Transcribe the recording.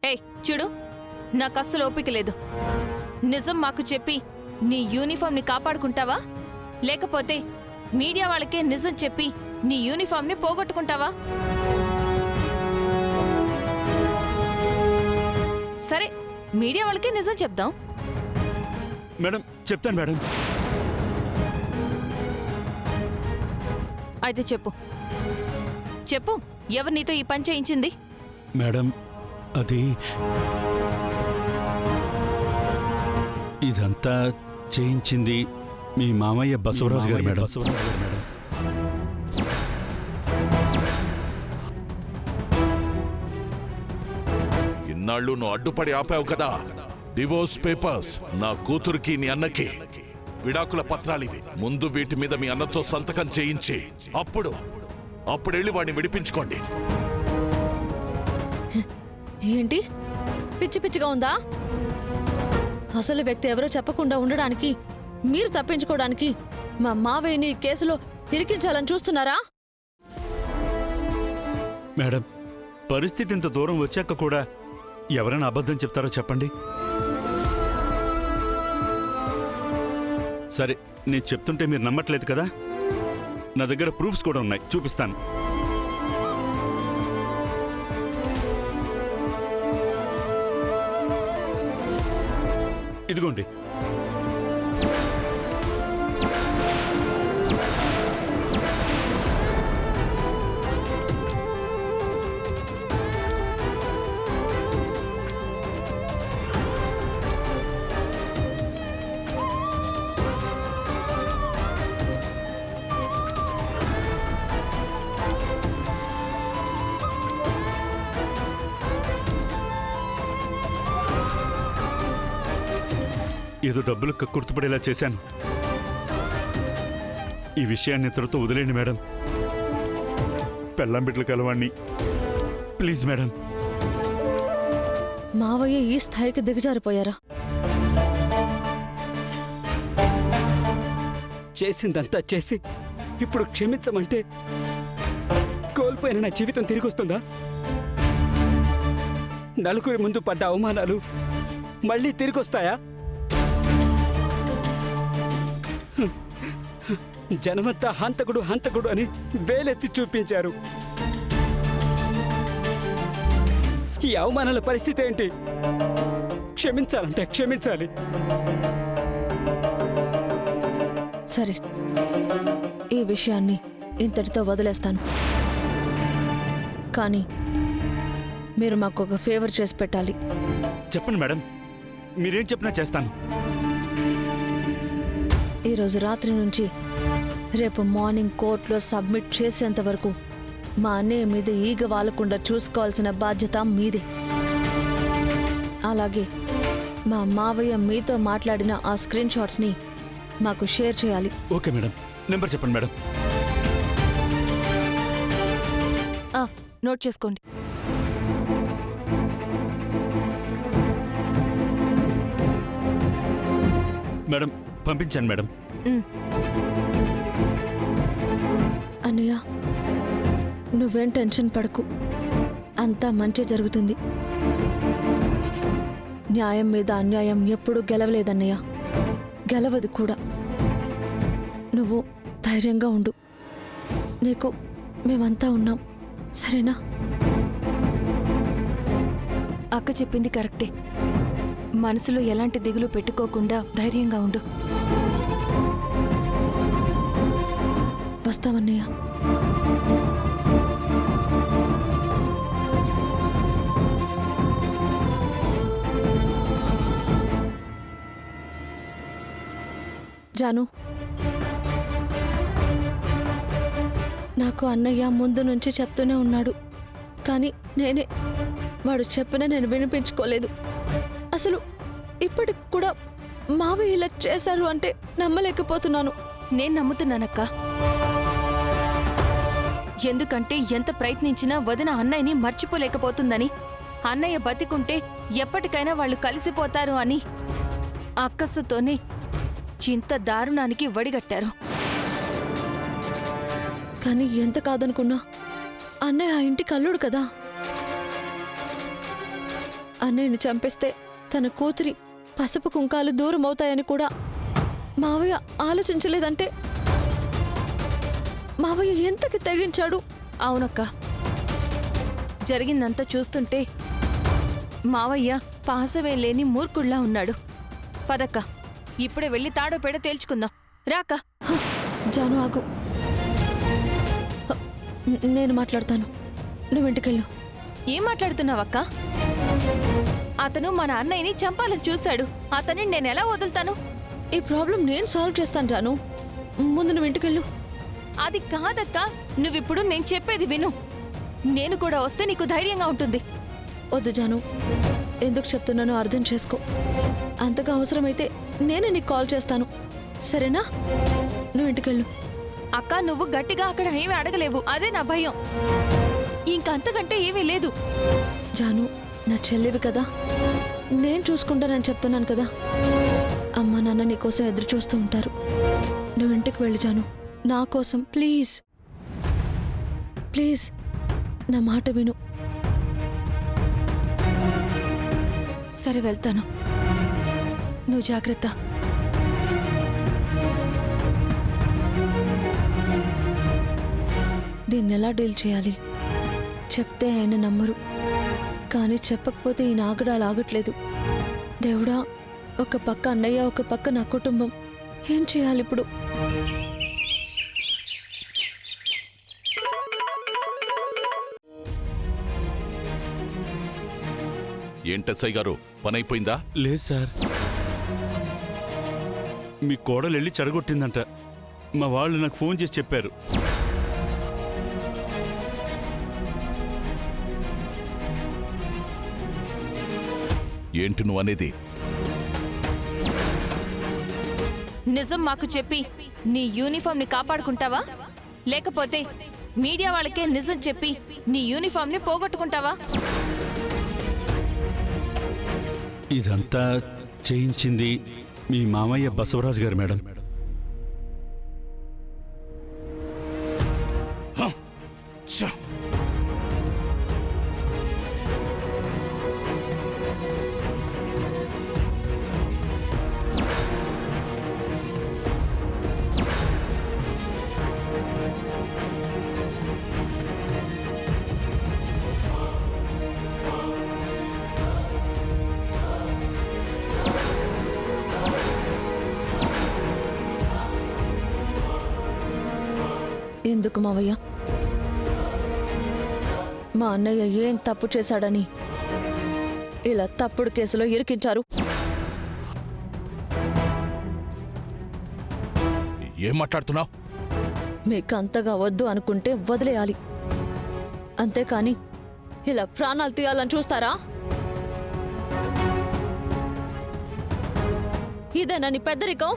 ఏయ్ చూడు, నాకు అస్సలు ఓపిక లేదు. నిజం మాకు చెప్పి నీ యూనిఫామ్ని కాపాడుకుంటావా, లేకపోతే మీడియా వాళ్ళకే నిజం చెప్పి నీ యూనిఫామ్ని పోగొట్టుకుంటావా? సరే, మీడియా వాళ్ళకే నిజం చెప్దాం. మేడం చెప్తాను మేడం. అయితే చెప్పు చెప్పు, ఎవరు నీతో ఈ పని చేయించింది? మేడం అది ఇదంతా చేయించింది మీ మామయ్య బసవరాజు గారు మేడం. ఇన్నాళ్ళు నువ్వు అడ్డుపడి ఆపావు కదా. డివోర్స్ పేపర్స్ నా కూతురికి నీ అన్నకి విడాకుల పత్రాలివి. ముందు వీటి మీద మీ అన్నతో సంతకం చేయించి అప్పుడెళ్ళి వాడిని విడిపించుకోండి. ఏంటి పిచ్చి పిచ్చిగా ఉందా? అసలు వ్యక్తి ఎవరో చెప్పకుండా ఉండడానికి, మీరు తప్పించుకోవడానికి మా మావయ్యని కేసులో ఇరికించాలని చూస్తున్నారా? మేడం పరిస్థితి ఇంత దూరం వచ్చాక కూడా ఎవరైనా అబద్ధం చెప్తారో చెప్పండి. సరే, నేను చెప్తుంటే మీరు నమ్మట్లేదు కదా. నా దగ్గర ప్రూఫ్స్ కూడా ఉన్నాయి, చూపిస్తాను. ఇదిగోండి. ఏదో డబ్బులు కక్కుర్తుపడేలా చేశాను. ఈ విషయాన్ని ఇతరుతో వదిలేండి మేడం. పెళ్ళాం బిడ్డలు కలవాణ్ణి, ప్లీజ్ మేడం. మావయ్య ఈ స్థాయికి దిగజారిపోయారా? చేసిందంతా చేసి ఇప్పుడు క్షమించమంటే కోల్పోయిన నా జీవితం తిరిగి వస్తుందా? నలుగురి ముందు పడ్డ అవమానాలు మళ్ళీ తిరిగి వస్తాయా? జనమంతా హంతకుడు హంతకుడు అని వేలెత్తి చూపించారు. ఈ అవమానాల పరిస్థితి ఏంటి? క్షమించాలంటే క్షమించాలి. సరే, ఈ విషయాన్ని ఇంతటితో వదిలేస్తాను. కానీ మీరు మాకు ఒక ఫేవర్ చేసి పెట్టాలి. చెప్పండి మేడం, మీరేం చెప్పినా చేస్తాను. ఈరోజు రాత్రి నుంచి రేపు మార్నింగ్ కోర్టులో సబ్మిట్ చేసేంత వరకు మా అన్నయ్య మీద ఈగ వాలకుండా చూసుకోవాల్సిన బాధ్యత మీదే. అలాగే మా మావయ్య మీతో మాట్లాడిన ఆ స్క్రీన్ షాట్స్ని మాకు షేర్ చేయాలి. ఓకే మేడం, నెంబర్ చెప్పండి మేడం. నోట్ చేసుకోండి. మేడం పంపించాను మేడం. అన్నయ్య, నువ్వేం టెన్షన్ పడకు, అంతా మంచి జరుగుతుంది. న్యాయం మీద అన్యాయం ఎప్పుడూ గెలవలేదన్నయ్య, గెలవదు కూడా. నువ్వు ధైర్యంగా ఉండు, నీకు మేమంతా ఉన్నాం, సరేనా? అక్క చెప్పింది కరెక్టే. మనసులో ఎలాంటి దిగులు పెట్టుకోకుండా ధైర్యంగా ఉండు. వస్తామన్నయ్య. జాను, నాకు అన్నయ్య ముందు నుంచి చెప్తూనే ఉన్నాడు, కానీ వాడు చెప్పినా నేను వినిపించుకోలేదు. అసలు ఇప్పటికి కూడా మావయ్య ఇలా చేశారు అంటే నమ్మలేకపోతున్నాను. నేను నమ్ముతున్నానక్క. ఎందుకంటే ఎంత ప్రయత్నించినా వదిన అన్నయ్యని మర్చిపోలేకపోతుందని, అన్నయ్య బతికుంటే ఎప్పటికైనా వాళ్ళు కలిసిపోతారు అని అక్కసుతోనే ఇంత దారుణానికి వడిగట్టారు. కానీ ఎంత కాదనుకున్నా అన్నయ్య ఆ ఇంటికి అల్లుడు కదా. అన్నయ్యని చంపేస్తే తన కూతురి పసుపు కుంకాలు దూరం అవుతాయని కూడా మావయ్య ఆలోచించలేదంటే మావయ్య ఎంతకి తెగించాడు. అవునక్క, జరిగిందంతా చూస్తుంటే మావయ్య పాసవేం లేని మూర్ఖుళ్లా ఉన్నాడు. పదక్క, ఇప్పుడే వెళ్ళి తాడో పేడ తేల్చుకుందాం. రాక. జాను ఆగు. నేను మాట్లాడతాను, నువ్వు ఇంటికెళ్ళు. ఏం మాట్లాడుతున్నావక్క? అతను మన అన్నయ్యని చంపాలని చూశాడు. అతన్ని నేనెలా వదులుతాను? ఈ ప్రాబ్లం నేను సాల్వ్ చేస్తాను జాను, ముందు నువ్వు ఇంటికెళ్ళు. అది కాదక్క, నువ్విప్పుడు నేను చెప్పేది విను. నేను కూడా వస్తే నీకు ధైర్యంగా ఉంటుంది. వద్దు జాను, ఎందుకు చెప్తున్నానో అర్థం చేసుకో. అంతగా అవసరమైతే నేనే నీకు కాల్ చేస్తాను, సరేనా? నువ్వు ఇంటికెళ్ళు. అక్క, నువ్వు గట్టిగా అక్కడ ఏమీ అడగలేవు, అదే నా భయం. ఇంకంతకంటే ఏమీ లేదు. జాను, నా చెల్లివి కదా, నేను చూసుకుంటానని చెప్తున్నాను కదా. అమ్మ నాన్న నీకోసం ఎదురు చూస్తూ ఉంటారు. నువ్వు ఇంటికి వెళ్ళి జాను, నా కోసం ప్లీజ్ ప్లీజ్ నా మాట విను. సరే, వెళ్తాను. నువ్వు జాగ్రత్త. దీన్ని ఎలా డీల్ చేయాలి? చెప్తే ఆయన నమ్మరు, కానీ చెప్పకపోతే ఈ నాగడాలు ఆగట్లేదు. దేవుడా, ఒక పక్క అన్నయ్య, ఒక పక్క నా కుటుంబం, ఏం చేయాలి ఇప్పుడు? ఏంటెస్ఐ గారు, పని అయిపోయిందా? లేదు సార్, మీ కోడలు వెళ్ళి చెడగొట్టిందంట. మా వాళ్ళు నాకు ఫోన్ చేసి చెప్పారు. ఏంటి నువ్వు అనేది? నిజం మాకు చెప్పి నీ యూనిఫామ్ ని కాపాడుకుంటావా, లేకపోతే మీడియా వాళ్ళకే నిజం చెప్పి నీ యూనిఫామ్ ని పోగొట్టుకుంటావా? ఇదంతా చేయించింది మీ మామయ్య బసవరాజు గారు మేడం. ఛ! ఎందుకు మావయ్య? మా అన్నయ్య ఏం తప్పు చేశాడని ఇలా తప్పుడు కేసులో ఇరికించారు? ఏం మాట్లాడుతున్నావు? మీకు అంతగా వద్దు అనుకుంటే వదిలేయాలి, అంతేకాని ఇలా ప్రాణాలు తీయాలని చూస్తారా? ఇదేనా నీ పెద్దరికం?